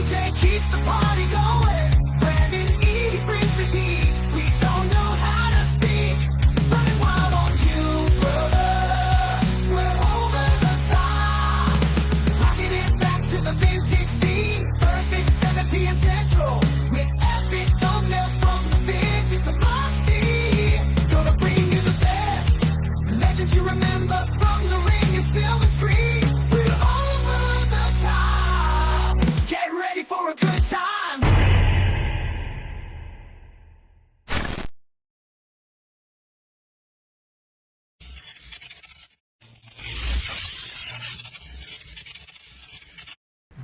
DJ keeps the party going. Brandon E brings the heat. We don't know how to speak. Running wild on you, brother. We're over the top. Rocking it back to the vintage scene. Thursdays at 7 p.m. Central. With epic thumbnails from the vids. It's a must-see. Gonna bring you the best. Legends you remember from the ring and silver screen. We're over the top. Get ready for a good time.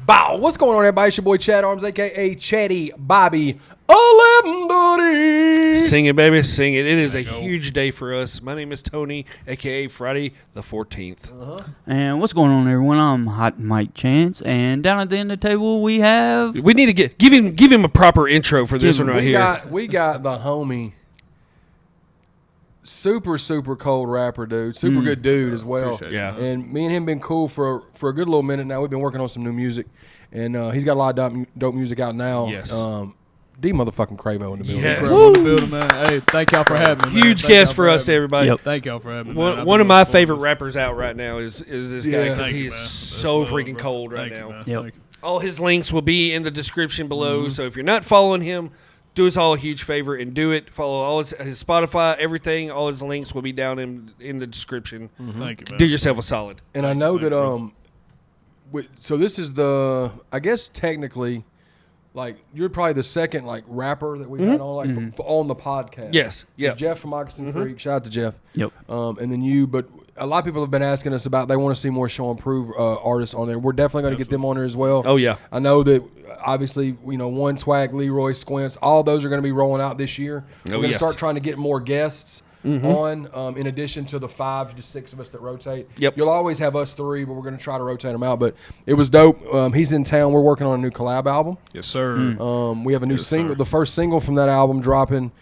Bow! What's going on, everybody? It's your boy Chad Arms, a.k.a. Chatty Bobby 1130. Sing it, baby. Sing it. It is a huge day for us. My name is Tony, a.k.a. Friday the 14th. And what's going on, everyone? I'm Hot Mike Chance, and down at the end of the table we have... We need to give him a proper intro for this one right here. We got the homie, super cold rapper dude, super good dude as well. Yeah. And me and him been cool for a good little minute now. We've been working on some new music, and he's got a lot of dope music out now. Yes. Dee motherfucking Cravo in the building. Yes. In the building, man. Hey, thank y'all for having me. Man. Huge Thank guest y'all for us, having me. everybody. Yep. Thank y'all for having me. man. One of my favorite rappers. rappers out right now is this guy Yeah. because Thank he you, is man. so That's love, freaking bro. cold right Thank you, now. man. Yep. Thank you. All his links will be in the description below. So if you're not following him, do us all a huge favor and do it. Follow all his Spotify, everything. All his links will be down in the description. Thank you, man. Do yourself a solid. And I know that so this is I guess technically, like, you're probably the second like rapper that we've had on on the podcast. Yes, yeah. It's Jeff from Moccasin Creek. Shout out to Jeff. Yep. And then you, but a lot of people have been asking us about, they want to see more Show and Prove artists on there. We're definitely going to get them on there as well. Oh, yeah. I know that obviously, One Swag, Leroy, Squints, all those are going to be rolling out this year. We're going to start trying to get more guests on, in addition to the 5 to 6 of us that rotate. Yep. You'll always have us 3, but we're going to try to rotate them out. But it was dope. He's in town. We're working on a new collab album. Yes, sir. We have a new Yes, single. sir. The first single from that album dropping.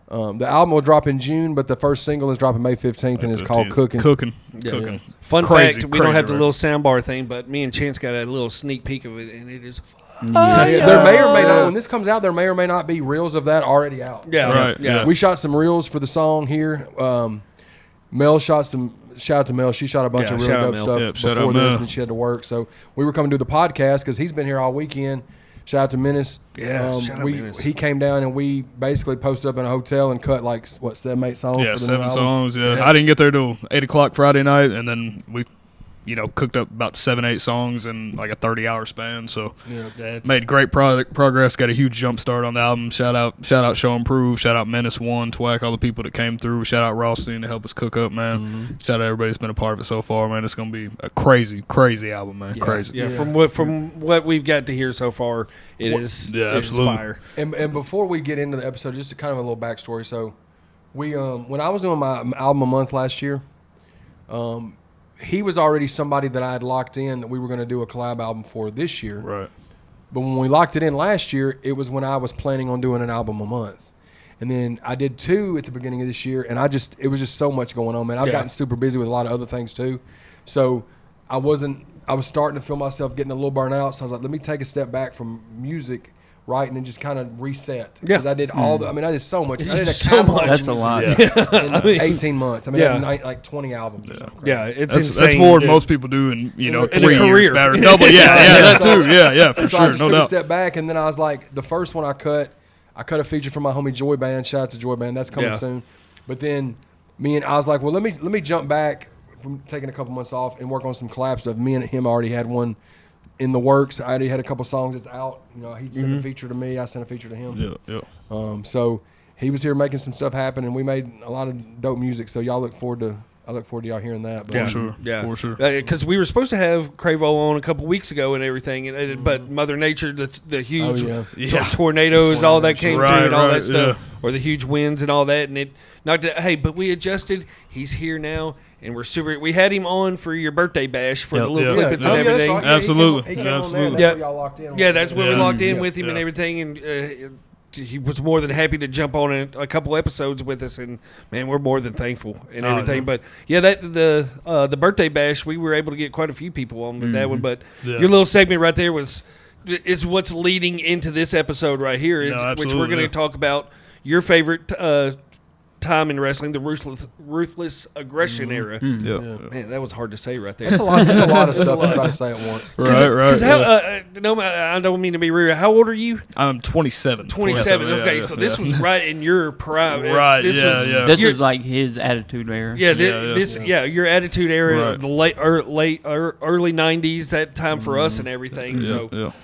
The album will drop in June, but the first single is dropping May 15th, and it's called Cooking. Cooking. Yeah. Cooking. Fun Crazy, fact, we don't have the right? little soundbar thing, but me and Chance got a little sneak peek of it, and it is fun. There may or may not, when this comes out, there may or may not be reels of that already out. Yeah, Right, yeah. yeah. We shot some reels for the song here. Mel shot some. Shout out to Mel. She shot a bunch Yeah, of really shout out dope Mel. stuff Yep, shout before out this, Mel. and then she had to work. So we were coming to do the podcast because he's been here all weekend. Shout out to Menace. Yeah, shout out Menace. He came down and we basically posted up in a hotel and cut like 7, 8 songs. Yeah, for the new 7 album. songs. Yeah. I didn't get there till 8 o'clock Friday night, and then we, cooked up about 7, 8 songs in like a 30-hour span. So made great progress. Got a huge jump start on the album. Shout out Show and Prove. Shout out Menace One, Twack, all the people that came through. Shout out Rothstein to help us cook up, man. Shout out everybody that's been a part of it so far, man. It's gonna be a crazy album, man. Yeah, Crazy. Yeah, from what we've got to hear so far, it is absolutely. fire. And before we get into the episode, just kind of a little backstory. So we when I was doing my album a month last year, he was already somebody that I had locked in that we were going to do a collab album for this year. Right. But when we locked it in last year, it was when I was planning on doing an album a month. And then I did 2 at the beginning of this year, and it was just so much going on, man. I've gotten super busy with a lot of other things too. So I was starting to feel myself getting a little burnt out. So I was like, let me take a step back from music, right, and then just kind of reset. Yeah. Because I did I did so much. I did So much. That's a lot. in 18 months. I mean, Yeah. I had like 20 albums or something. Yeah, it's That's insane. more than most people do in in a 3 career. years. Better double. Yeah, that too. Yeah, for So I sure, just no took a doubt. step back, and then I was like, the first one I cut a feature from my homie Joy Band. Shout out to Joy Band. That's coming soon. But then I was like, well, let me jump back from taking a couple months off and work on some collab stuff. Me and him already had one in the works. I already had a couple songs that's out. He sent a feature to me. I sent a feature to him. Yeah. So he was here making some stuff happen, and we made a lot of dope music. So I look forward to y'all hearing that. But Yeah, For sure. Yeah, For sure. Because we were supposed to have Cravo on a couple weeks ago and everything, but Mother Nature, the huge tornadoes, all that came through and all that stuff, or the huge winds and all that, and it knocked it. Hey, but we adjusted. He's here now. And we're super. We had him on for your birthday bash for the little clippets and everything. Right. Absolutely. He came on there. Absolutely. That's where y'all locked in. Yeah, that's where we Yeah. locked in Yeah. with him and Yeah. everything, and he was more than happy to jump on a couple episodes with us. And man, we're more than thankful and everything. Yeah. But yeah, the birthday bash, we were able to get quite a few people on with that one. But Yeah. your little segment right there was is what's leading into this episode right here, which we're going to talk about your favorite time in wrestling, the ruthless aggression era. Man, that was hard to say right there. That's a lot of stuff to try to say at once. Right. No, I don't mean to be rude. How old are you? I'm 27. 27. Okay, so this was right in your prime. Right. This was like his attitude era. Yeah, your attitude era, the late early 90s, that time for us and everything.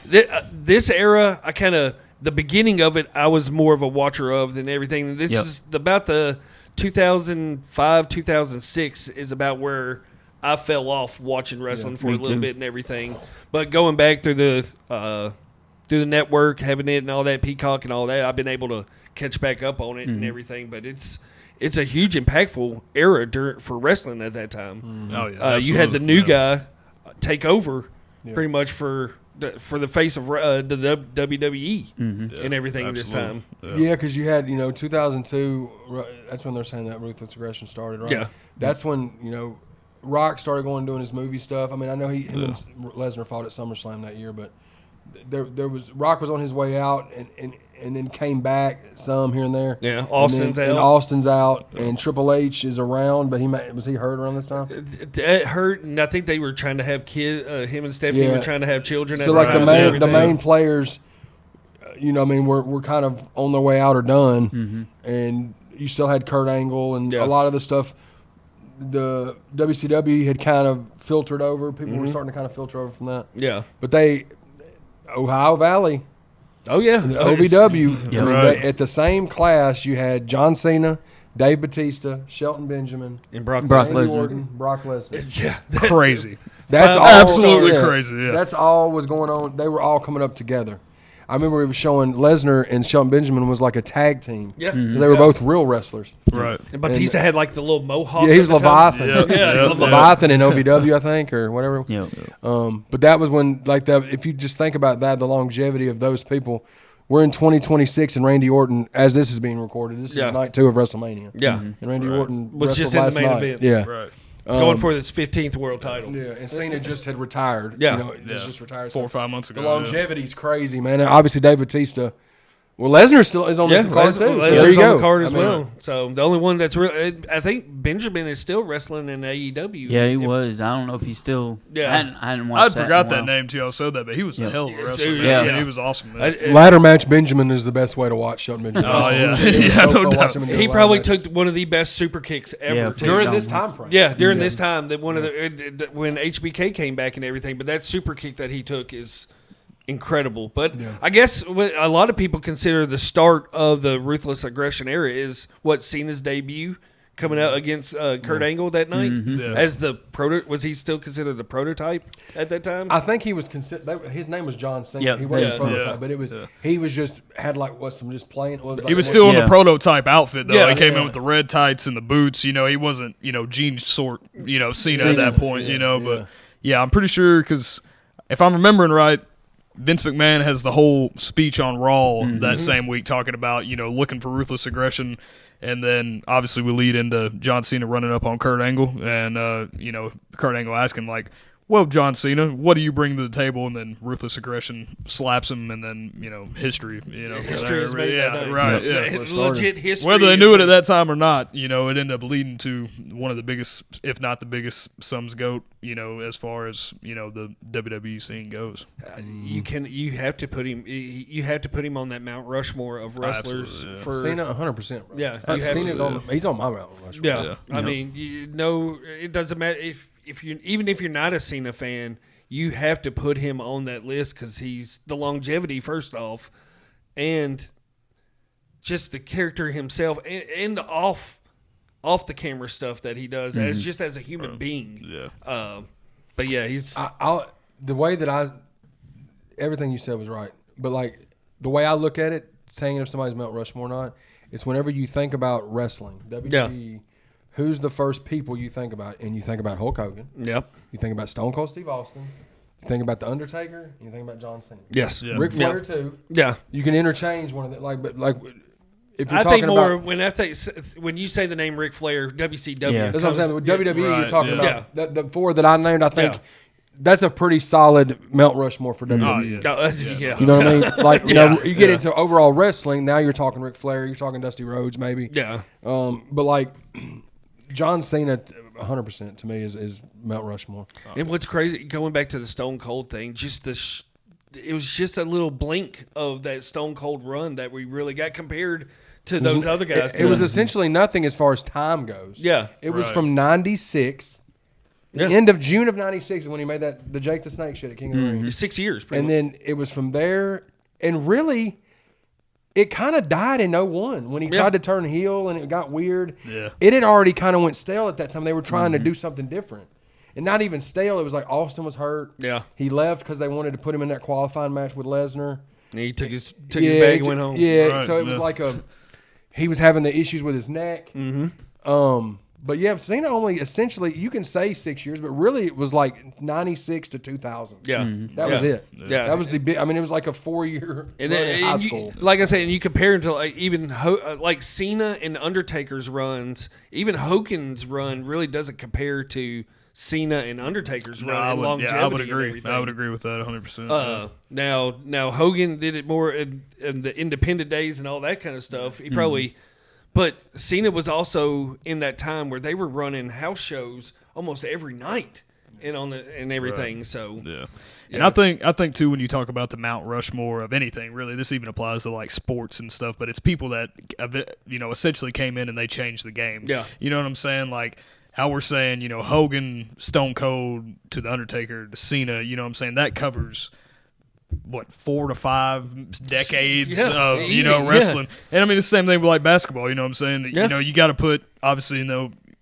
This era, I kind of. The beginning of it, I was more of a watcher of than everything. This is about the 2005, 2006 is about where I fell off watching wrestling for a little bit and everything. But going back through the network, having it and all that, Peacock and all that, I've been able to catch back up on it and everything. But it's a huge, impactful era for wrestling at that time. Oh yeah, you had the new guy take over pretty much for the face of the WWE and everything this time. Yeah, because you had 2002. That's when they're saying that ruthless aggression started, right? Yeah, that's when Rock started going doing his movie stuff. I mean, I know him and Lesnar fought at SummerSlam that year, but there was Rock was on his way out and then came back some here and there. Yeah, Austin's out. And Austin's out, and Triple H is around, but was he hurt around this time? It hurt, and I think they were trying to have him and Stephanie were trying to have children. So like the main players, were kind of on their way out or done, and you still had Kurt Angle and a lot of the stuff. The WCW had kind of filtered over. People were starting to kind of filter over from that. Yeah, but Ohio Valley. Oh yeah, the OVW. At the same class, you had John Cena, Dave Batista, Shelton Benjamin, and Brock Lesnar. Brock Lesnar. Yeah, crazy. That's absolutely crazy. Yeah, that's all was going on. They were all coming up together. I remember it was showing Lesnar and Shelton Benjamin was like a tag team. Yeah, they were both real wrestlers. Right. And Batista had like the little mohawk. Yeah, he was Leviathan. Leviathan in OVW, I think, or whatever. Yeah. But that was when, like, if you just think about that, the longevity of those people. We're in 2026, and Randy Orton, as this is being recorded, this is night 2 of WrestleMania. Yeah. And Randy Orton was just in the main event. Yeah. Right. Going for its 15th world title. Yeah, and Cena just had retired. Yeah. Just retired 4 or 5 months ago. The longevity's crazy, man. And obviously, Dave Batista. Well, Lesnar still is on this card, too. Lesnar's on the card as well. So the only one that's real, I think Benjamin is still wrestling in AEW. Yeah, he was. I don't know if he's still. Yeah. I hadn't watched I forgot that name till I said that, but he was a hell of a wrestler. Yeah. He was awesome, man. Ladder match Benjamin is the best way to watch Shelton Benjamin. Oh, yeah. No doubt. He probably took one of the best super kicks ever. During this time frame. Yeah, during this time, that one of when HBK came back and everything, but that super kick that he took is incredible. But I guess what a lot of people consider the start of the ruthless aggression era is what Cena's debut coming out against Kurt Angle that night as the was he still considered the prototype at that time? I think he was considered. His name was John Cena. Yep. He wasn't a prototype, but it was he was just had like some just plain. He was still in the prototype outfit though. He came in with the red tights and the boots. He wasn't jean sort Cena at that point. But I'm pretty sure because if I'm remembering right, Vince McMahon has the whole speech on Raw that same week talking about, looking for ruthless aggression. And then obviously we lead into John Cena running up on Kurt Angle and, Kurt Angle asking like, well, John Cena, what do you bring to the table? And then ruthless aggression slaps him, and then history. History is made. Right. It's legit history. Whether they knew it at that time or not, it ended up leading to one of the biggest, if not the biggest, sums goat. As far as the WWE scene goes. You have to put him. You have to put him on that Mount Rushmore of wrestlers. For Cena, 100%. Yeah, Cena's he's on my Mount Rushmore. Yeah, I mean, it doesn't matter if you're not a Cena fan, you have to put him on that list because he's the longevity first off, and just the character himself and the off the camera stuff that he does as a human being. Yeah. But yeah, he's the way that everything you said was right, but like the way I look at it, saying if somebody's Mount Rushmore or not, it's whenever you think about wrestling, WWE. Who's the first people you think about? And you think about Hulk Hogan. Yep. You think about Stone Cold Steve Austin. You think about The Undertaker. And you think about John Cena. Yes. Yeah. Ric Flair too. Yeah. You can interchange one of them. But if you're I talking think more about, when you say the name Ric Flair, WCW. Yeah. That's what I'm saying. With WWE, you're talking yeah. about the four that I named. I think that's a pretty solid Mount Rushmore for WWE. Yeah. You know what I mean? Like, you know, you get into overall wrestling, now you're talking Ric Flair, you're talking Dusty Rhodes, maybe. Yeah. But like John Cena, 100% to me is Mount Rushmore. And what's crazy, going back to the Stone Cold thing, just it was just a little blink of that Stone Cold run that we really got compared to those other guys. It was essentially nothing as far as time goes. Yeah. It was from 96. The end of June of 96 is when he made the Jake the Snake shit at King of the Ring. 6 years. And then it was from there. And really, it kind of died in 01 when he tried to turn heel and it got weird. Yeah. It had already kind of went stale at that time. They were trying to do something different. And not even stale. It was like Austin was hurt. Yeah. He left because they wanted to put him in that qualifying match with Lesnar. And he took his bag and went home. Yeah. Right, So it was like he was having the issues with his neck. But yeah, Cena only essentially, you can say 6 years, but really it was like 96 to 2000. Yeah. That was it. Yeah. That was the big, I mean, it was like a 4-year And run then, in high school. like I said, and you compare him to like even like Cena and Undertaker's runs, even Hogan's run really doesn't compare to Cena and Undertaker's run in longevity. I would agree. And everything. I would agree with that 100%. Now Hogan did it more in the independent days and all that kind of stuff. He probably, but Cena was also in that time where they were running house shows almost every night and everything. Right. So yeah. And I think too, when you talk about the Mount Rushmore of anything, really, this even applies to like sports and stuff. But it's people that essentially came in and they changed the game. Yeah. You know what I'm saying? Like how we're saying, Hogan, Stone Cold to the Undertaker to Cena. You know what I'm saying? That covers 4 to 5 decades of easy, wrestling. And I mean, it's the same thing with like basketball. You know what I'm saying? Yeah. You got to put obviously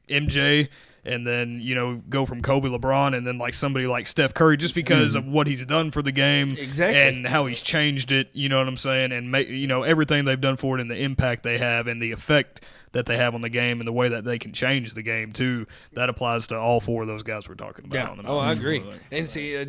MJ. And then, go from Kobe, LeBron, and then like somebody like Steph Curry, just because of what he's done for the game, and how he's changed it. You know what I'm saying? And everything they've done for it, and the impact they have, and the effect that they have on the game, and the way that they can change the game too. That applies to all 4 of those guys we're talking about. yeah. On the Oh, I Mount agree. Rushmore. And see,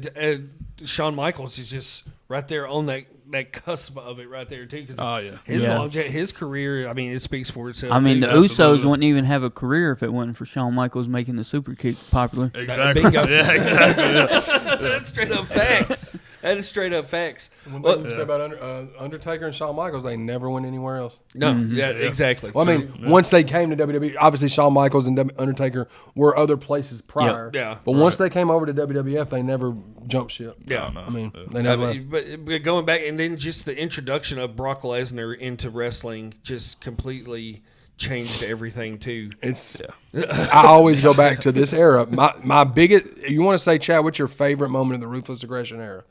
Shawn Michaels is just right there on that cusp of it right there too. Because his career, I mean, it speaks for itself. I mean, too. the Usos wouldn't even have a career if it wasn't for Shawn Michaels making the super kick popular. Exactly. Bingo. Yeah, exactly. Yeah. That's straight up facts. That is straight up facts. One thing you say about Undertaker and Shawn Michaels, they never went anywhere else. No, exactly. Well, I mean, once they came to WWE, obviously Shawn Michaels and Undertaker were other places prior. Yeah. But once they came over to WWF, they never jumped ship. Yeah. I mean, they never. But going back, and then just the introduction of Brock Lesnar into wrestling just completely changed everything too. I always go back to this era. My biggest. You want to say, Chad? What's your favorite moment of the Ruthless Aggression era?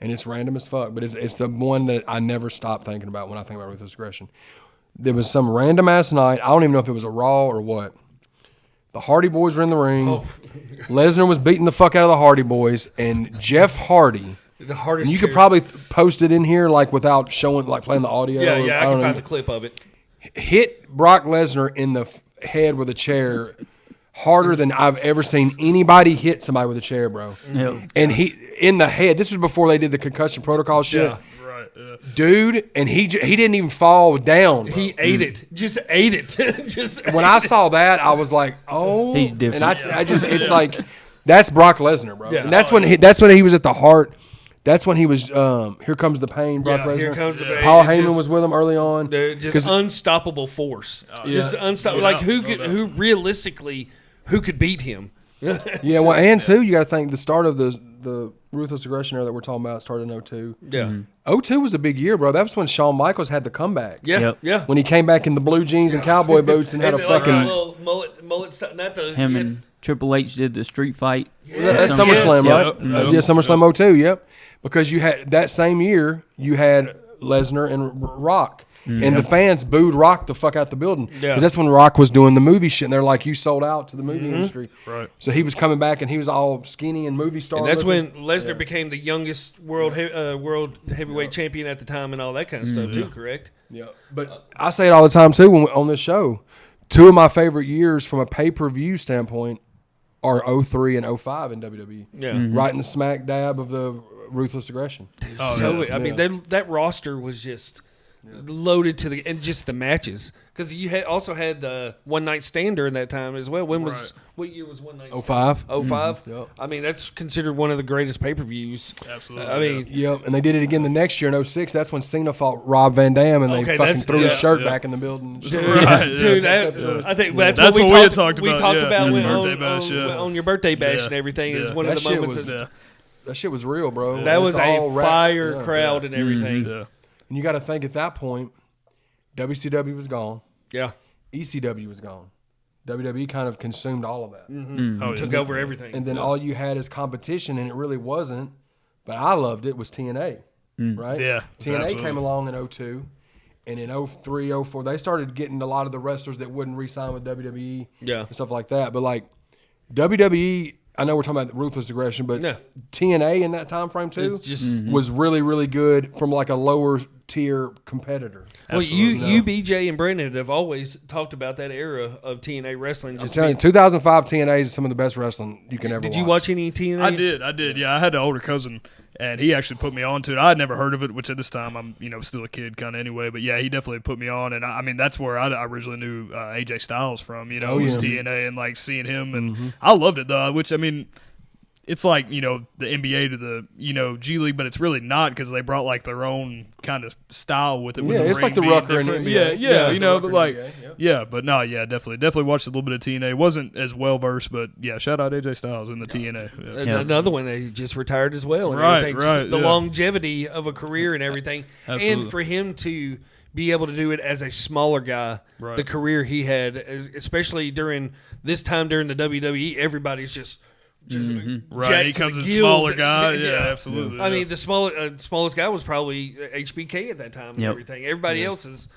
And it's random as fuck, but it's the one that I never stop thinking about when I think about Ruthless Aggression. There was some random ass night. I don't even know if it was a Raw or what. The Hardy Boys were in the ring. Oh. Lesnar was beating the fuck out of the Hardy Boys, and Jeff Hardy. The hardest. And you could probably post it in here like without showing like playing the audio. Yeah, I can find the clip of it. Hit Brock Lesnar in the head with a chair harder than I've ever seen anybody hit somebody with a chair, bro. Yep. And he in the head. This was before they did the concussion protocol shit. Yeah. Right. Yeah. Dude, and he didn't even fall down. Bro. He ate it. Just ate it. Just when I saw that, I was like, oh. He's different. And I just it's like that's Brock Lesnar, bro. Yeah. And that's when he was at the heart. That's when he was. Here comes the pain, Brock Lesnar. Here comes the pain. Paul Heyman was with him early on. Just unstoppable force. Just unstoppable. Like who realistically who could beat him? Yeah, well, and too, you got to think the start of the Ruthless Aggression era that we're talking about started in 02. Yeah. 02 was a big year, bro. That was when Shawn Michaels had the comeback. Yeah. Yep. Yeah. When he came back in the blue jeans and cowboy boots and had a like fucking. a little mullet stuff. Not the Him and Triple H did the street fight. That's SummerSlam, right? Yep. Yeah, SummerSlam 02, yep. Because you had that same year, you had Lesnar and Rock. And the fans booed Rock the fuck out the building. Because that's when Rock was doing the movie shit. And they're like, you sold out to the movie industry. Right. So he was coming back and he was all skinny and movie star. And that's looking. when Lesnar became the youngest world heavyweight champion at the time and all that kind of stuff too, correct? Yeah. But I say it all the time too on this show. 2 of my favorite years from a pay-per-view standpoint are 03 and 05 in WWE. Yeah. Right in the smack dab of the Ruthless Aggression. I mean, that roster was just loaded to and just the matches. Because you also had the One Night Stand during that time as well. What year was One Night Stand? 05. 05? Yep. I mean, that's considered one of the greatest pay-per-views. Absolutely. I mean, Yep, and they did it again the next year in 06. That's when Cena fought Rob Van Dam, and they fucking threw his shirt back in the building. And shit. Dude, I think that's what we talked about on your birthday bash and everything. Is one of the moments. That shit was real, bro. That was a fire crowd and everything. And you got to think at that point, WCW was gone. Yeah. ECW was gone. WWE kind of consumed all of that. Took over everything. And then all you had is competition, and it really wasn't, but I loved it, was TNA, right? Yeah. TNA absolutely. came along in 02, and in 03, 04, they started getting a lot of the wrestlers that wouldn't re-sign with WWE and stuff like that. But, like, WWE, I know we're talking about Ruthless Aggression, but TNA in that time frame, too, was really, really good from, like, a lower tier competitor. Well, you, BJ, and Brendan have always talked about that era of TNA wrestling. I'm telling you, 2005 TNA is some of the best wrestling you can ever watch. Did you watch any TNA? I did. Yeah, I had an older cousin, and he actually put me on to it. I had never heard of it, which at this time I'm still a kid kind of anyway. But yeah, he definitely put me on, and I mean that's where I originally knew AJ Styles from. Was TNA, and like seeing him, and I loved it though. Which I mean. It's like, the NBA to the, G League, but it's really not because they brought, like, their own kind of style with it. Yeah, it's like the Rucker in the NBA. Definitely watched a little bit of TNA. Wasn't as well-versed, but, yeah, shout out AJ Styles in the TNA. Yeah. Another one that just retired as well. And everything. The longevity of a career and everything. And for him to be able to do it as a smaller guy, the career he had, especially during this time during the WWE, everybody's just – right, he comes in smaller guy. Yeah, absolutely. I mean, the smallest guy was probably HBK at that time and everything. Everybody else is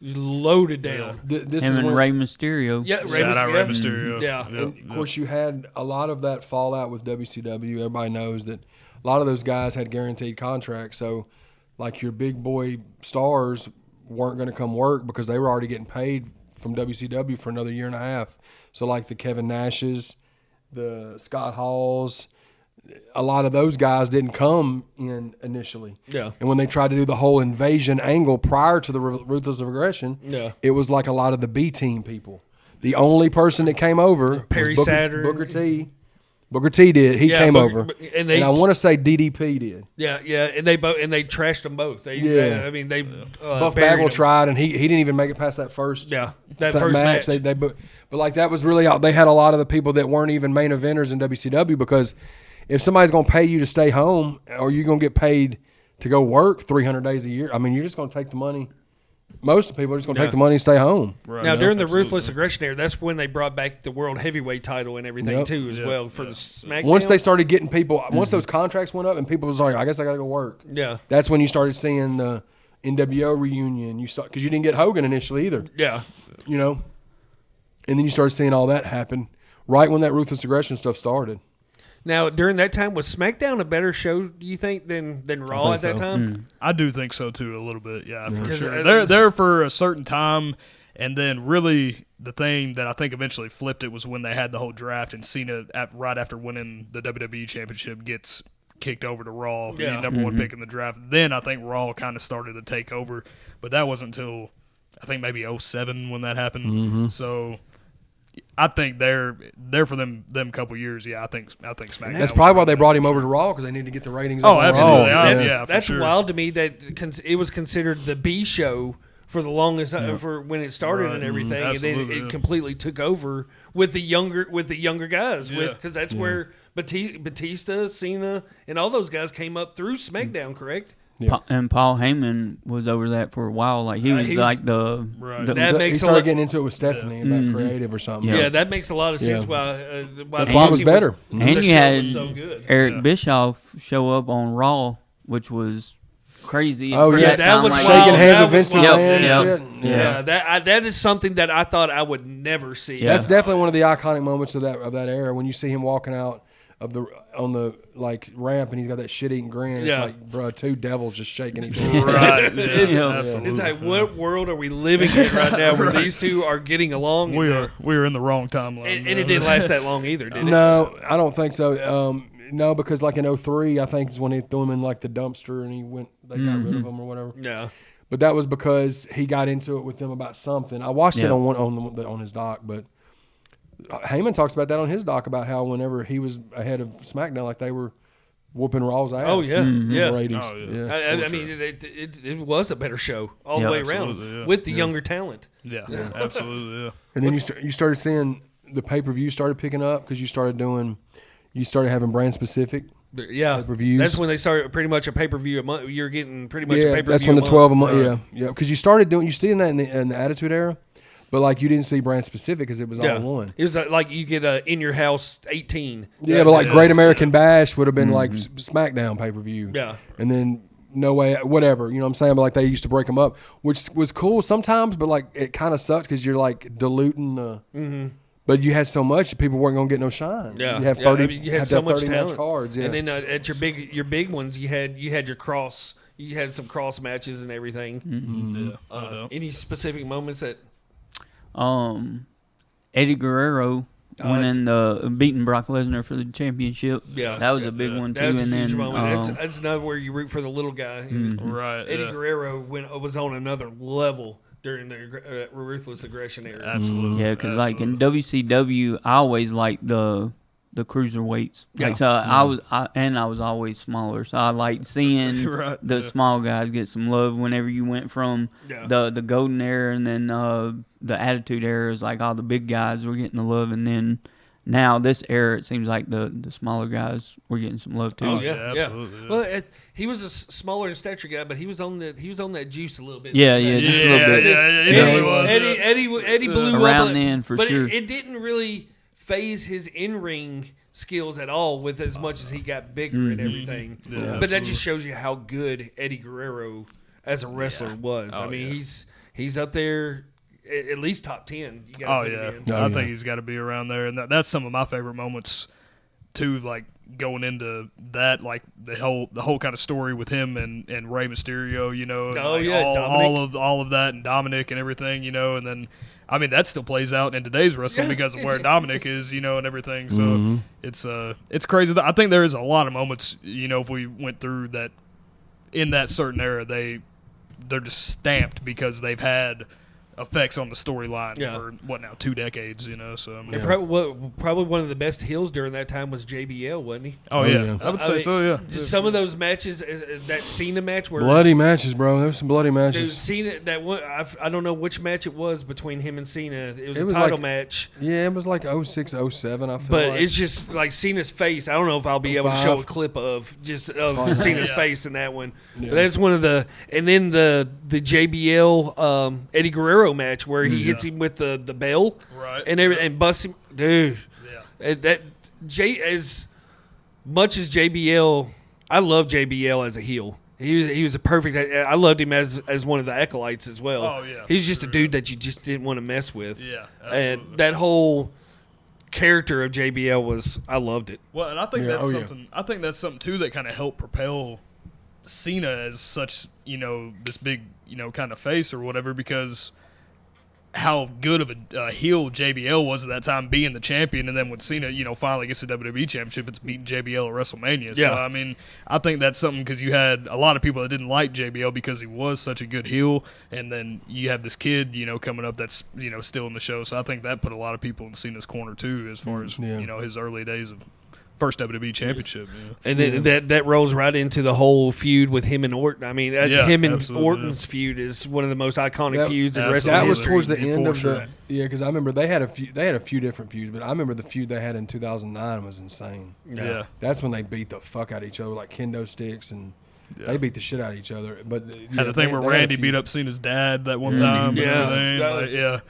loaded down. This Him is and Rey Mysterio. Yeah, shout out Rey Mysterio. Yeah. And of course, you had a lot of that fallout with WCW. Everybody knows that a lot of those guys had guaranteed contracts. So, like, your big boy stars weren't going to come work because they were already getting paid from WCW for another year and a half. So, like the Kevin Nashes, the Scott Halls, a lot of those guys didn't come in initially. Yeah. And when they tried to do the whole invasion angle prior to the Ruthless Aggression, it was like a lot of the B team people. The only person that came over Perry was Saturn. Booker T. Booker T did. He came over, and I want to say DDP did. Yeah, and they trashed them both. Buff Bagwell tried, and he didn't even make it past that first. First match. But like that was really out. They had a lot of the people that weren't even main eventers in WCW because if somebody's going to pay you to stay home, or you're going to get paid to go work 300 days a year, I mean, you're just going to take the money. Most people are just going to take the money and stay home. Right. Now, during the Ruthless Aggression era, that's when they brought back the World Heavyweight title and everything, too, as well, for the SmackDown. Once they started getting people, once those contracts went up and people was like, I guess I got to go work. Yeah. That's when you started seeing the NWO reunion. Because you didn't get Hogan initially either. Yeah. And then you started seeing all that happen right when that Ruthless Aggression stuff started. Now, during that time, was SmackDown a better show, do you think, than Raw at that time? I do think so, too, a little bit. Yeah, for sure. They're there for a certain time, and then really the thing that I think eventually flipped it was when they had the whole draft, and Cena, right after winning the WWE Championship, gets kicked over to Raw, being number one pick in the draft. Then I think Raw kind of started to take over, but that wasn't until I think maybe 07 when that happened. So I think they're for them couple years. Yeah, I think SmackDown. That's probably why they brought him over to Raw, because they need to get the ratings. Oh, absolutely. Raw. That's wild to me that it was considered the B show for the longest for when it started and everything, and then it completely took over with the younger guys, because that's where Batista, Cena, and all those guys came up through SmackDown, correct? Yeah. And Paul Heyman was over that for a while. Like he was like the he started getting into it with Stephanie about creative or something. Yeah, that makes a lot of sense. Why that's why it was better. And you had Eric Bischoff show up on Raw, which was crazy. Oh yeah, that was shaking hands with Vince McMahon. Yeah, that is something that I thought I would never see. Yeah. That's definitely one of the iconic moments of that era when you see him walking out on the ramp and he's got that shit-eating grin. It's like, bro, two devils just shaking each other. Right. Absolutely. It's like, what world are we living in right now where these two are getting along? We are in the wrong timeline. And it didn't last that long either, did it? No, I don't think so. No, because like in 03, I think is when they threw him in like the dumpster and they got rid of him or whatever. Yeah. but that was because he got into it with them about something. I watched it on his doc, but Heyman talks about that on his doc about how whenever he was ahead of SmackDown, like they were whooping Raw's ass. Oh yeah, yeah. Ratings. Oh, yeah. I mean, it was a better show all the way around with the younger talent. Yeah, absolutely. Yeah. And then you started seeing the pay-per-view started picking up because you started having brand specific. Yeah, pay-per-views. That's when they started pretty much a pay-per-view a month. You're getting pretty much a pay-per-view. That's when the 12 a month. Yeah. Because you started doing. You seeing that in the Attitude Era, but like you didn't see brand specific because it was all in one. It was like you get a In Your House 18. Yeah, but like Great American Bash would have been like SmackDown pay-per-view. Yeah, and then No Way, whatever. You know what I'm saying? But like they used to break them up, which was cool sometimes, but like it kind of sucked because you're like diluting the. But you had so much, people weren't going to get no shine. Yeah, you have 30. I mean, you had so much talent. Cards, yeah. And then at your big ones, you had your cross. You had some cross matches and everything. Any specific moments that? Eddie Guerrero beating Brock Lesnar for the championship. Yeah, that was a big one too. That's a and huge then moment. That's another where you root for the little guy. Right. Eddie Guerrero was on another level during the Ruthless Aggression era. Absolutely. Yeah, because like in WCW, I always liked the cruiserweights. Yeah. Like, so I was always smaller, so I liked seeing the small guys get some love. Whenever you went from the golden era and then the attitude era, is like all the big guys were getting the love, and then now this era, it seems like the smaller guys were getting some love too. Oh yeah, absolutely. Yeah. Well, he was a smaller in stature guy, but he was on that juice a little bit. Yeah, just a little bit. Eddie blew around up, then for but sure. It didn't really phase his in-ring skills at all with as much as he got bigger and everything. Yeah, but that just shows you how good Eddie Guerrero as a wrestler was. I mean, he's up there. At least top 10. I think he's got to be around there, and that's some of my favorite moments too. Like going into that, like the whole kind of story with him and Rey Mysterio, you know, all of that, and Dominic and everything, you know, and then I mean that still plays out in today's wrestling because of where Dominic is, you know, and everything. So it's crazy. I think there is a lot of moments, you know, if we went through that in that certain era, they're just stamped because they've had effects on the storyline for 2 decades, you know. So I mean, probably one of the best heels during that time was JBL, wasn't he? Oh yeah, I would say so. Yeah, just some of those matches, that Cena match, where bloody matches, bro. There was some bloody matches. Dude, Cena, that one, I don't know which match it was between him and Cena. It was a title match. Yeah, it was like 06, 07, I feel but like. It's just like Cena's face. I don't know if I'll be able to show a clip of Cena's face in that one. Yeah. But that's one of the, and then the JBL Eddie Guerrero match where he hits him with the bell and busts him, dude. Yeah. As much as JBL, I love JBL as a heel. He was a perfect. I loved him as one of the acolytes as well. Oh yeah, he was just a dude that you just didn't want to mess with. Yeah, absolutely. And that whole character of JBL I loved it. Well, and I think that's something. I think that's something too that kind of helped propel Cena as such, you know, this big, you know, kind of face or whatever, because how good of a heel JBL was at that time, being the champion, and then when Cena, you know, finally gets the WWE championship, it's beating JBL at WrestleMania. Yeah. So I mean, I think that's something, because you had a lot of people that didn't like JBL because he was such a good heel, and then you have this kid, you know, coming up that's, you know, still in the show. So I think that put a lot of people in Cena's corner too, as far as you know, his early days of first WWE championship. Yeah. And that rolls right into the whole feud with him and Orton. I mean, him and Orton's feud is one of the most iconic feuds in wrestling. That was towards the end of the because I remember they had a few different feuds, but I remember the feud they had in 2009 was insane. Yeah, that's when they beat the fuck out of each other like kendo sticks, and they beat the shit out of each other. But the thing where Randy beat up Cena's dad that one time. Yeah.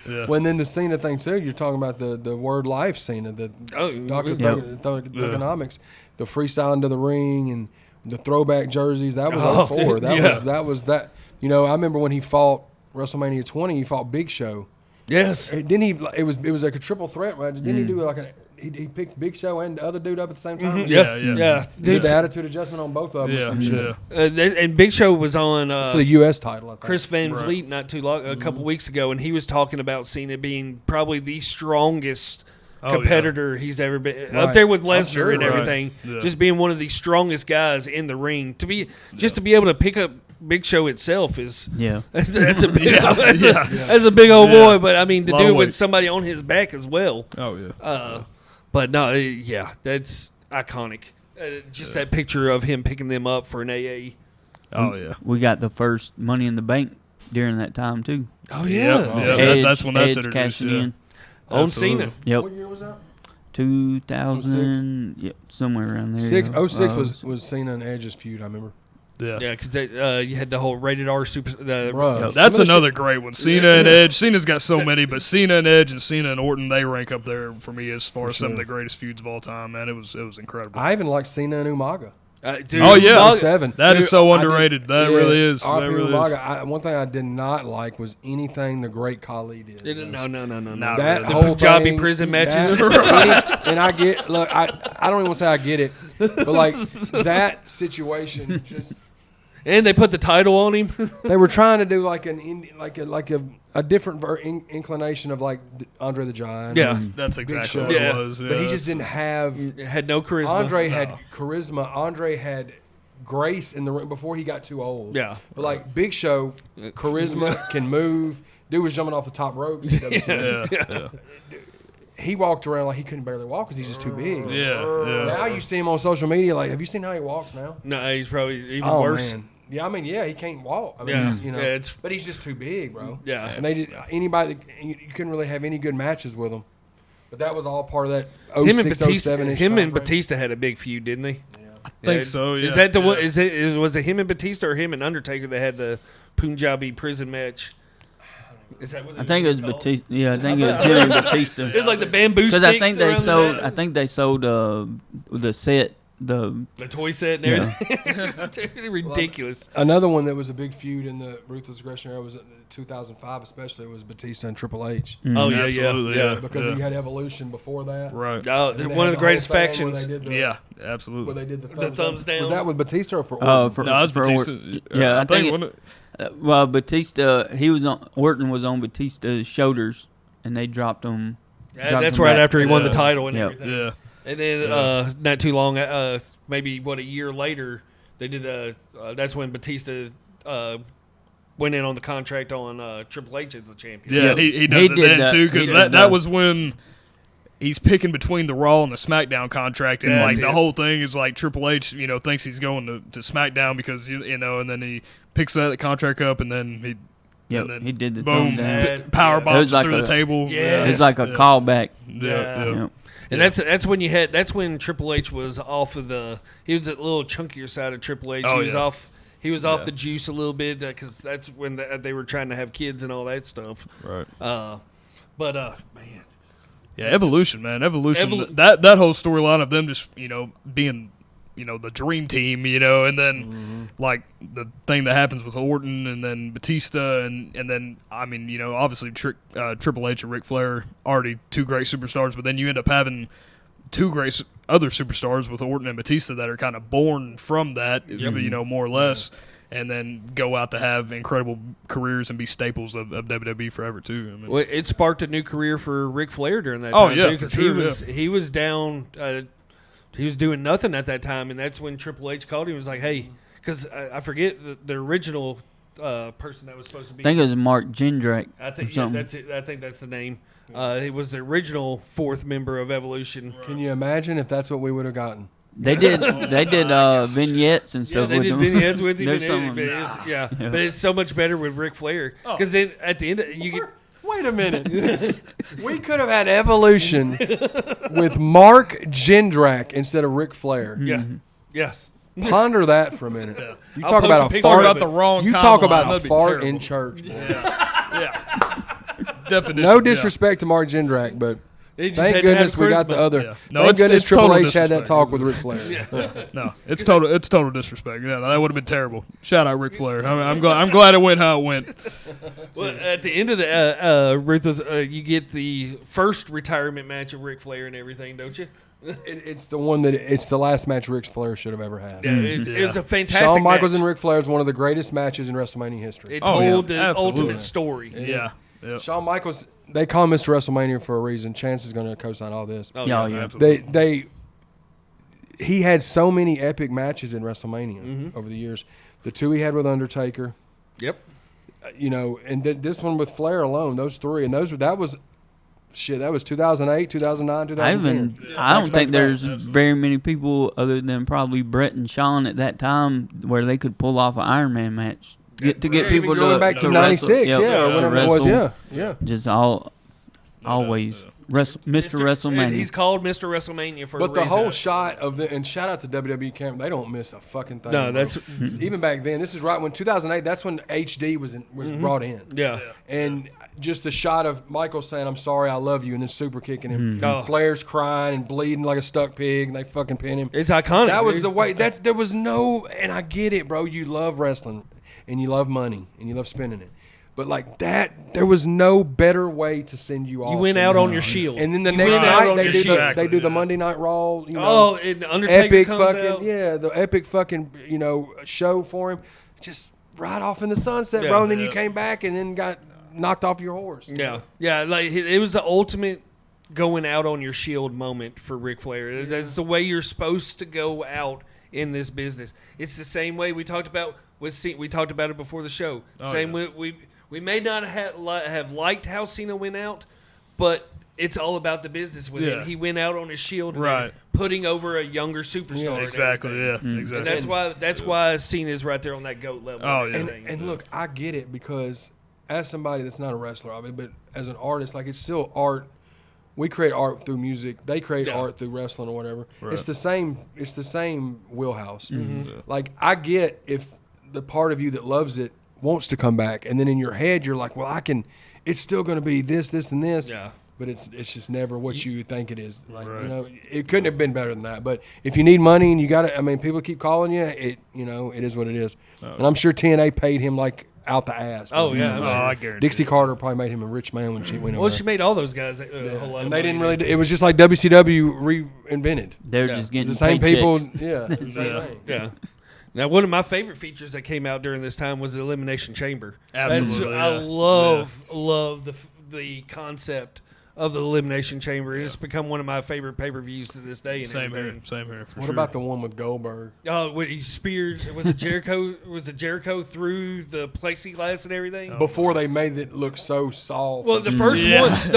Well, and then the Cena thing too. You're talking about the word life Cena, the Dr. Thugonomics, the freestyle into the ring, and the throwback jerseys. That was 04. That was that. You know, I remember when he fought WrestleMania 20. He fought Big Show. Yes. Didn't he? It was like a triple threat match. Didn't he do like he picked Big Show and the other dude up at the same time? Yeah. He did the attitude adjustment on both of them. And Big Show was on for the U.S. title, I think. Chris Van Vliet not too long, a couple weeks ago, and he was talking about Cena being probably the strongest competitor he's ever been, up there with Lesnar and everything. Just being one of the strongest guys in the ring. To be able to pick up Big Show itself is Yeah. that's a big that's a big old boy. But I mean, to do it with somebody on his back as well. Oh yeah. But no, that's iconic. Just that picture of him picking them up for an AA. Oh yeah. We got the first Money in the Bank during that time too. Oh yeah, that's when that's Edge introduced. cashing in. on Cena. Yep. What year was that? 2000. Yep, somewhere around there. 06 yeah. was Cena and Edge's feud. I remember. Yeah. Yeah, because you had the whole rated R super. Bruh. That's another great one. Cena and Edge. Cena's got so many, but Cena and Edge and Cena and Orton, they rank up there for me as far as some of the greatest feuds of all time. Man, it was incredible. I even like Cena and Umaga. Dude, Oh, yeah. Umaga- 07. That is so underrated. Did, that really is. That R.P. really Umaga. One thing I did not like was anything the Great Khali did. No. Not That really. whole Punjabi thing, prison matches. and I get, look, I don't even want to say I get it, but like that situation, just And they put the title on him. they were trying to do like a different inclination of like Andre the Giant. Yeah. That's exactly Show. what Yeah. it was. But he just didn't have. Had no charisma. Andre had charisma. Andre had grace in the ring before he got too old. Yeah. But like Big Show, charisma, can move. Dude was jumping off the top ropes. Yeah. He walked around like he couldn't barely walk because he's just too big. Yeah. Now you see him on social media. Like, have you seen how he walks now? No, he's probably even Oh worse. man. Yeah, I mean, he can't walk. I mean, Yeah. you know, Yeah, it's- but he's just too big, bro. Yeah. And they just anybody you couldn't really have any good matches with him. But that was all part of that Him and 06, Batista. 07-ish Him and time frame. Batista had a big feud, didn't they? I think so. Yeah. Is that the one? Yeah. Was it him and Batista or him and Undertaker that had the Punjabi prison match? Is that what I think it was Batista. Yeah, I think it was him and Batista. It was like the bamboo Because sticks. I think they around sold. the I think they sold the set. The toy set and everything. Ridiculous. Another one that was a big feud in the Ruthless Aggression era was in 2005, especially was Batista and Triple H. Oh yeah, Absolutely, yeah. yeah. Because you had Evolution before that. Right. Oh, And they one had of the whole greatest thing where factions. they did the- Yeah. Where Absolutely. they did The thumbs down. Was that with Batista or for Orton? no, No, it's for Batista. Orton. Yeah, I think. wasn't it? Well, Batista, he was on. Orton was on Batista's shoulders, and they dropped him. That's right after he won the Yeah. title and Yep. everything. Yeah. And then not too long, maybe a year later, they did. That's when Batista went in on the contract on Triple H as the champion. Yeah, Yeah. he does He it did then that. too, He because did that that. was when he's picking between the Raw and the SmackDown contract, and Yeah, like that's the it. whole thing is like Triple H, thinks he's going to SmackDown because and then he picks that contract up, and then he. Yep, and then he did the boom, thumb down. power Yeah. It bombs was like through a- the table. Yeah. It's like a yeah. callback. Yeah, Yep. And that's when that's when Triple H was he was a little chunkier side of Triple H. Oh, he was yeah. off the juice a little bit because that's when they were trying to have kids and all that stuff. Right. But man, Yeah, Evolution, man. Evolution. Evolu- That whole storyline of them just, being, the dream team, and then like the thing that happens with Orton and then Batista and then I mean, obviously Triple H and Ric Flair already two great superstars, but then you end up having two great other superstars with Orton and Batista that are kind of born from that, more or less. And then go out to have incredible careers and be staples of WWE forever too. I mean, well, it sparked a new career for Ric Flair during that Oh, time. yeah, because for sure, he was down. He was doing nothing at that time, and that's when Triple H called him. And was like, "Hey," because I forget the original person that was supposed to be. I think it was Mark Jindrak. I think or something. that's it. I think that's the name. It was the original fourth member of Evolution. Can you imagine if that's what we would have gotten? They did vignettes and Yeah, stuff they with did them. vignettes with him. There's And some- but it's so much better with Ric Flair because then at the end you get. Wait a minute. We could have had Evolution with Mark Jindrak instead of Ric Flair. Yeah. Yes. Ponder that for a minute. You I'll talk post about a a picture talk of fart. about the wrong You talk timeline. about a That'd be fart terrible. in church. Yeah. Definition. No disrespect to Mark Jindrak, but They just thank had to have goodness we got charisma. the other. Yeah. No, Thank it's goodness Triple total H had that disrespect. talk with Ric Flair. No, it's total disrespect. Yeah, that would have been terrible. Shout out Ric Flair. I'm glad it went how it went. Well, at the end of the Ruthless, you get the first retirement match of Ric Flair and everything, don't you? It's the one that it's the last match Ric Flair should have ever had. Yeah, it was a fantastic. Shawn Michaels match. and Ric Flair is one of the greatest matches in WrestleMania history. It Oh, yeah. told the Absolutely. ultimate story. Yeah. Yep. Shawn Michaels, they call Mr. WrestleMania for a reason. Chance is going to co-sign all this. Oh, Yeah, yeah. yeah. Absolutely. He had so many epic matches in WrestleMania over the years. the 2 he had with Undertaker. Yep. You know, and this one with Flair alone, those 3, and that was 2008, 2009, 2010. I don't think there's very many people other than probably Brett and Sean at that time where they could pull off an Iron Man match. Get people even going back to '96, or whatever it was, yeah. Just always Mr. WrestleMania. He's called Mr. WrestleMania for a reason. But the whole shot of and shout out to WWE Camp, they don't miss a fucking thing. No, that's even back then. This is right when 2008. That's when HD was brought in. Yeah. And just the shot of Michael saying, "I'm sorry, I love you," and then super kicking him. Oh. Flair's crying and bleeding like a stuck pig, and they fucking pin him. It's iconic. That was the way. There was no, and I get it, bro. You love wrestling, and you love money, and you love spending it. But like that, there was no better way to send you off. You went out on your shield. And then the next night they do the Monday Night Raw. You know, and Undertaker epic comes fucking out. the epic fucking show for him. Just right off in the sunset, bro. And then you came back and then got knocked off your horse. Yeah, like it was the ultimate going out on your shield moment for Ric Flair. That's the way you're supposed to go out in this business. It's the same way we talked about we talked about it before the show. We may not have liked how Cena went out, but it's all about the business with him. He went out on his shield, and putting over a younger superstar. Exactly. Exactly. And that's why Cena's right there on that GOAT level. Oh yeah. And look, I get it because as somebody that's not a wrestler, but as an artist, like it's still art. We create art through music. They create art through wrestling or whatever. Right. It's the same wheelhouse. Mm-hmm. Like I get if the part of you that loves it wants to come back, and then in your head you're like, well, I can. It's still going to be this, and this. Yeah. But it's just never what you think it is. Like it couldn't have been better than that. But if you need money and you got it, I mean, people keep calling you. It is what it is. And I'm sure TNA paid him like out the ass. Oh yeah, I guarantee. Dixie Carter probably made him a rich man when she went away. Well, she made all those guys a whole lot. And they didn't really. It was just like WCW reinvented. They're just getting the same people. Paychecks. Yeah. Now, one of my favorite features that came out during this time was the Elimination Chamber. Absolutely, I love the concept of the Elimination Chamber. It's become one of my favorite pay-per-views to this day. And Same here. What about the one with Goldberg? Oh, when he speared was it Jericho through the plexiglass and everything? Before they made it look so soft. Well, the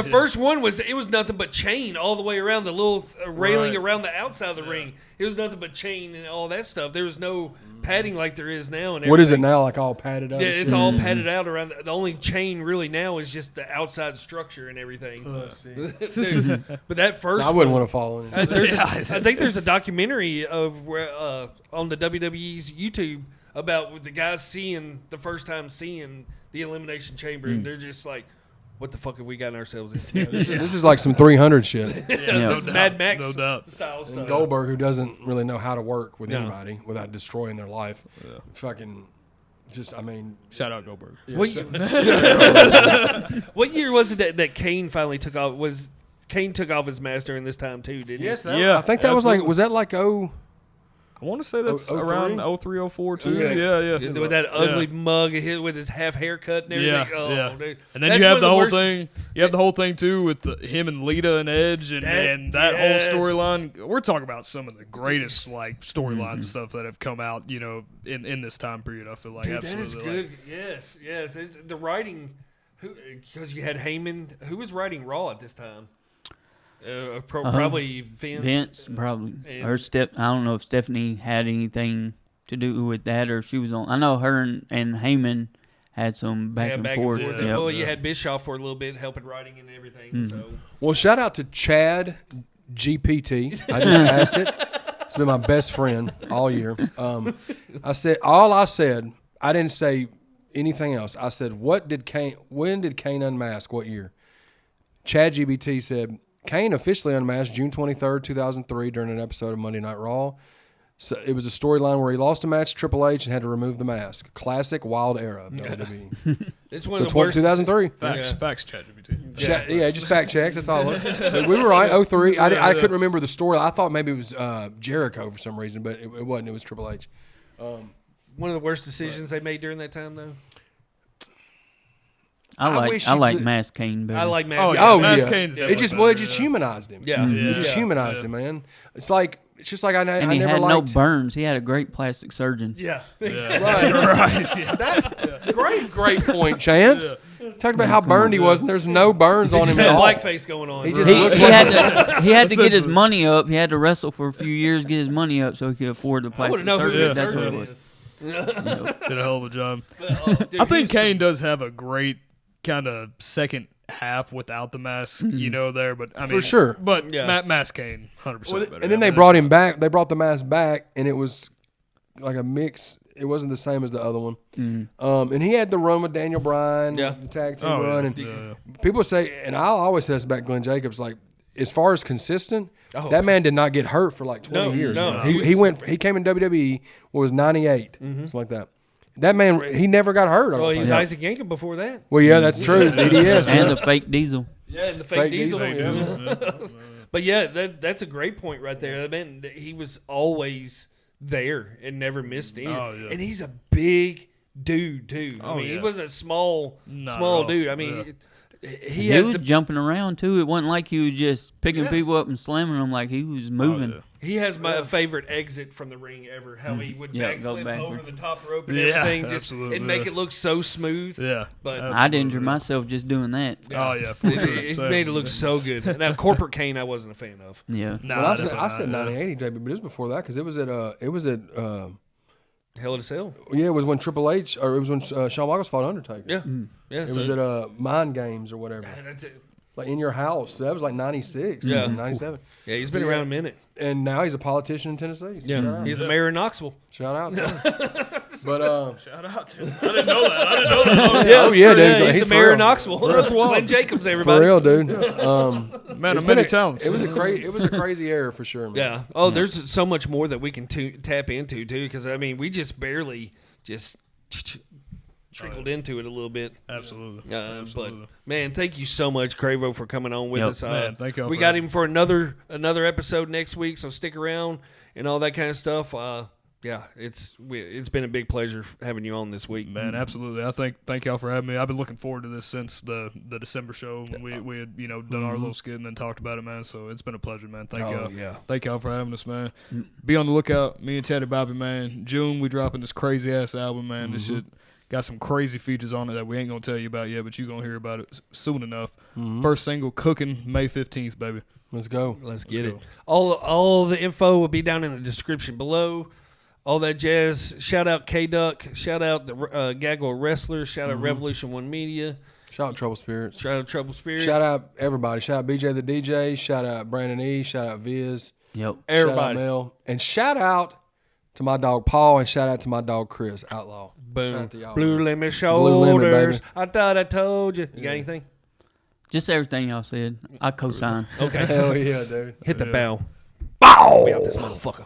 first one was nothing but chain all the way around the little railing around the outside of the ring. It was nothing but chain and all that stuff. There was no padding like there is now. And what is it now? Like all padded out? Yeah, it's all padded out around. The only chain really now is just the outside structure and everything. But that first, I wouldn't want to follow it. I think there's a documentary of where on the WWE's YouTube about the guys the first time seeing the Elimination Chamber, and they're just like, what the fuck have we gotten ourselves into? This is like some 300 shit. This Mad Max style stuff. And Goldberg, who doesn't really know how to work with anybody without destroying their life, fucking just, I mean. Shout out Goldberg. Yeah, what year was it that Kane finally took off? Kane took off his mask during this time too, didn't he? Yes, I think that was that like I want to say that's around 03, 04 too. Yeah. With that ugly mug with his half haircut and everything. Dude. And then you have the whole thing. You have the whole thing too with him and Lita and Edge and that whole storyline. We're talking about some of the greatest like storyline stuff that have come out, in this time period. I feel like that is good. Yes. The writing, because you had Heyman. Who was writing Raw at this time? Probably Vince. Probably. Or I don't know if Stephanie had anything to do with that, or she was on. I know her and Heyman had some back and forth. Yep. Well, you had Bischoff for a little bit, helping writing and everything. So, well, shout out to Chad GPT. I just asked it. It's been my best friend all year. I said. I didn't say anything else. I said, when did Kane unmask? What year? Chad GPT said, Kane officially unmasked June 23rd, 2003 during an episode of Monday Night Raw. So it was a storyline where he lost a match to Triple H and had to remove the mask. Classic wild era of WWE. It's one of the worst. 2003. Facts, ChatGPT. Just fact check. That's all it was. But we were right. 03. I couldn't remember the story. I thought maybe it was Jericho for some reason, but it wasn't. It was Triple H. One of the worst decisions they made during that time, though. I like Mask Kane better. I like Mask. Mask Kane's it just humanized him. Yeah. It just humanized him, man. It's like it's just like I And he never had liked. no burns. He had a great plastic surgeon. Yeah. Right. Yeah. That great point, Chance. Talked about how burned he was, and there's no burns on him Just at had all. blackface going on. He just He looked had to get his money up. He had to wrestle for a few years, get his money up, so he could afford the I want plastic to know who surgery. the That's what it surgeon was. is. Did a hell of a job. Dude, I think he's- Kane does have a great kind of second half without the mask, you know, there. But I mean, sure. But Yeah. mask Kane, 100% Well, better. and then I they mean, brought that's him back. They brought the mask back, and it was like a mix. It wasn't the same as the other one. And he had the run with Daniel Bryan, Yeah. the tag team Oh, yeah. run. And Yeah. people say, and I'll always say this about Glenn Jacobs, like as far as consistent, Oh. that man did not get hurt for like 20 No, years. no. man. He He came in WWE was 98, something like that. That man, he never got hurt. I don't Well, he think. was Isaac Yankem before that. Well, yeah, that's true. DDS. And yeah. the fake diesel. Yeah, and the fake diesel. Yeah. But yeah, that's a great point right there. That man, he was always there and never missed any. Oh, yeah. And he's a big dude too. I Oh, mean, he yeah. wasn't a small Not at small all. dude. I mean, Yeah. he He has was the jumping around too. It wasn't like he was just picking Yeah. people up and slamming them. Like he was moving. yeah. he has my favorite exit from the ring ever. How he would Yeah, go backflip over backwards. the top rope and Yeah, everything, just absolutely, and make yeah. it look so smooth. Yeah. But I'd injure myself just doing that. Oh, yeah. For It, sure. it Same. made it look so good. Now, Corporate Kane, I wasn't a fan of. Yeah. Nah, Well, I definitely said not, 1980, JB, but it was before that because it was at Hell in a Cell. yeah, it was when Triple H or it was when Shawn Michaels fought Undertaker. Yeah, yeah. It was at Mind Games or whatever. That's it. Like in your house. That was like 96, Yeah. 97. Yeah, he's been So, around a minute. And now he's a politician in Tennessee. So shout out. He's the mayor of Knoxville. Shout out to him. But Shout out to him. I didn't know that. oh yeah, dude. He's for the mayor real. of Knoxville. That's wild. Glenn Jacobs, For everybody. real, dude. Man It's of been many a- talents. It was a crazy era for sure, man. Yeah. Oh, there's so much more that we can tap into too, because I mean, we just barely just trickled into it a little bit. Absolutely. But Absolutely. man, thank you so much, Cravo, for coming on with Yep. us. Man, thank y'all We for got having him for another episode next week, so stick around and all that kind of stuff. Yeah, it's been a big pleasure having you on this week. Man, absolutely. Thank y'all for having me. I've been looking forward to this since the December show when we had done our little skit and then talked about it, man. So it's been a pleasure, man. Thank y'all. Yeah. Thank y'all for having us, man. Be on the lookout. Me and Teddy Bobby, man. June we dropping this crazy ass album, man. This shit got some crazy features on it that we ain't gonna tell you about yet, but you gonna hear about it soon enough. First single, Cooking, May 15th, baby. Let's go. Let's get it. go. All the info will be down in the description below. All that jazz. Shout out K-Duck. Shout out the Gaggle Wrestlers. Shout out Revolution One Media. Shout out Trouble Spirits. Shout out Trouble Spirits. Shout out everybody. Shout out BJ the DJ. Shout out Brandon E. Shout out Viz. Yep. Shout out everybody. Mel. And shout out to my dog Paul and shout out to my dog Chris Outlaw. Shout Boom. out to y'all, Blue man. Lemon Lemon, Shoulders. baby. I thought I told you. You got anything? Just everything y'all said. I co-sign. Okay. Hell yeah, dude. Hit the bell. Bow. We out this motherfucker.